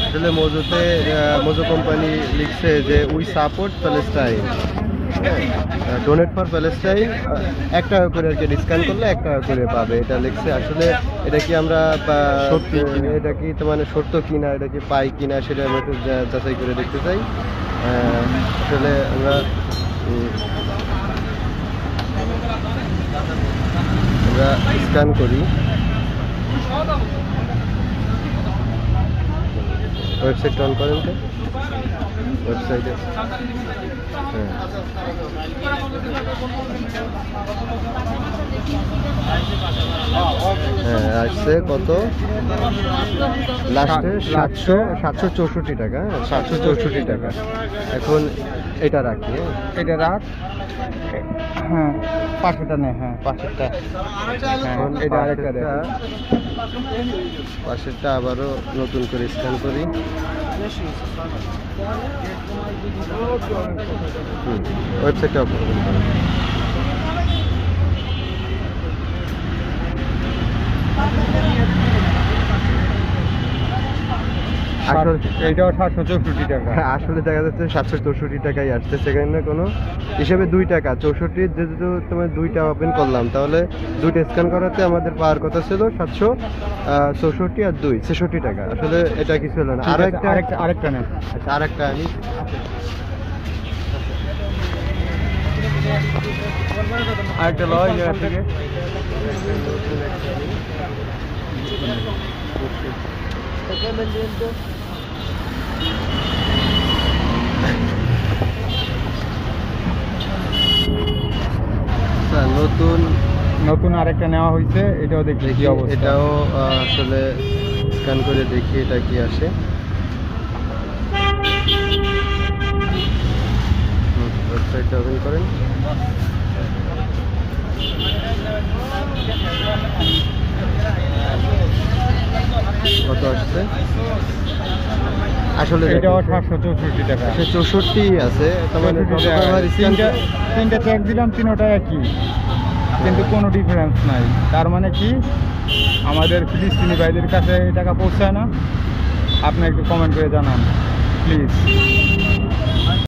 আসলে Mojo company লিখছে যে we support Palestine, donate for Palestine, 1 টাকা করে আর কি ডিসকাউন্ট করলে 1 টাকা করে পাবে, এটা লিখছে। আসলে এটা কি আমরা সত্যি কিনা, এটা কি মানে সত্য কিনা, এটা কি পাই কিনা সেটা আমরা একটু যাচাই করে দেখতে চাই। আসলে আমরা স্ক্যান করি, ওয়েবসাইট অন করেন তো, ওয়েবসাইটে হ্যাঁ আসছে কত লাস্টে 764 টাকা, 764 টাকা। এখন এটা রাখি, এটা রাখ, হ্যাঁ পাশেরটা নেই, হ্যাঁ পাশেরটা, এখন এটা আরেকটা দেখ, পাশেরটা আবারও নতুন করে স্ক্যান করি। ওয়েবসাইটটা ওপেন করুন। এইটাও 764 টাকা। আসলে দেখা যাচ্ছে 764 টাকাই আসছে, সেখানে কোনো হিসেবে 2 টাকা 64, যেহেতু তোমার 2টা ওপেন করলাম তাহলে 2টা স্ক্যান করাতে আমাদের পাওয়ার কথা ছিল 764 আর 2 66 টাকা। আসলে এটা কিছু হলো না। আরেকটা নেই, আচ্ছা আরেকটা আমি আরেকটা লয় জায়গা থেকে নতুন আরেকটা নেওয়া হয়েছে, এটাও দেখি কি অবস্থা। এটাও আসলে স্ক্যান করে দেখি এটা কি আসে। ওয়েবসাইটটা ওপেন করেন। কত আসছে? আসলে এটাও 764 টাকা, 64 আছে। তিনটা চেক দিলাম, তিনটা একই, কিন্তু কোনো ডিফারেন্স নাই। তার মানে কি আমাদের ফিলিস্তিনি ভাইদের কাছে এই টাকা পৌঁছায় না? আপনি একটু কমেন্ট করে জানান প্লিজ।